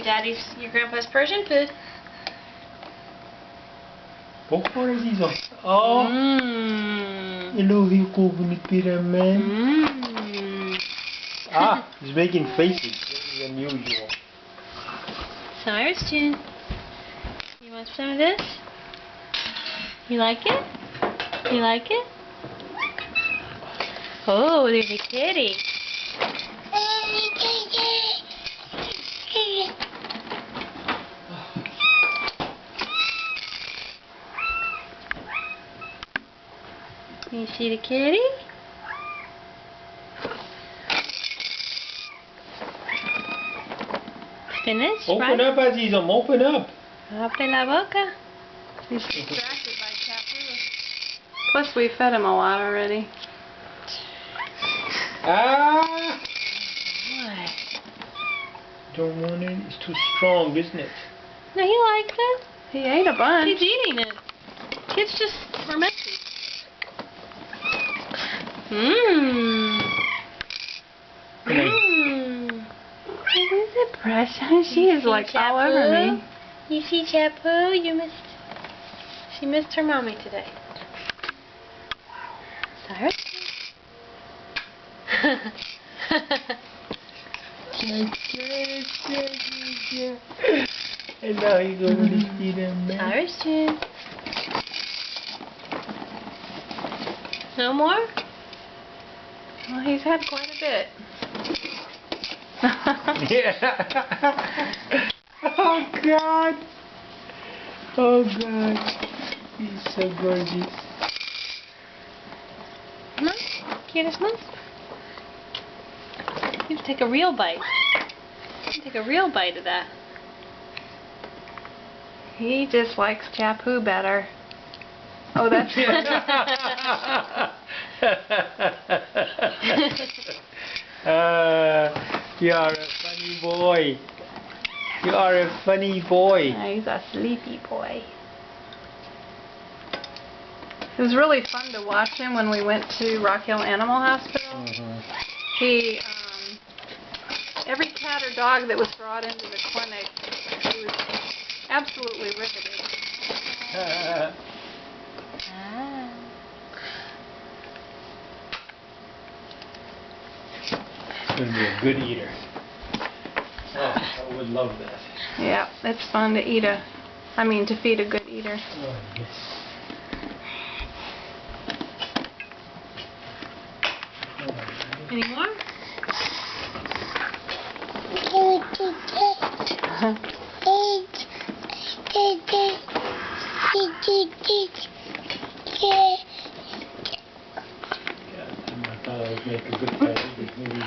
your grandpa's Persian food. Bok maar eens iets op. Oh. Hello, hier komen de pyramid. Ah, he's making faces. This is unusual. Cyrus June. You want some of this? You like it? You like it? Oh, there's a kitty. Can you see the kitty? Finished, Open up, Azizam, open up. Abre la boca. He's distracted by Chapu. Plus, we fed him a lot already. Ah! What? Don't want it. It's too strong, isn't it? No, he likes it. He ate a bunch. He's eating it. Kids just are messy. Mmm. Mmm. Is it precious? She is like all over me. You see Chapu? She missed her mommy today. Cyrus? And now you go to see them, man. Cyrus June. No more? Well, he's had quite a bit. Yeah. Oh God. Oh God. He's so gorgeous. No? ¿Quieres más? You can take a real bite. You can take a real bite of that. He just likes Chapu better. Oh, that's funny. You are a funny boy. You are a funny boy. He's a sleepy boy. It was really fun to watch him when we went to Rock Hill Animal Hospital. He, every cat or dog that was brought into the clinic, he was absolutely riveted. He's going to be a good eater. Oh, I would love that. Yeah, it's fun to feed a good eater. Oh, yes. Any more? I thought I would make a good pet. Maybe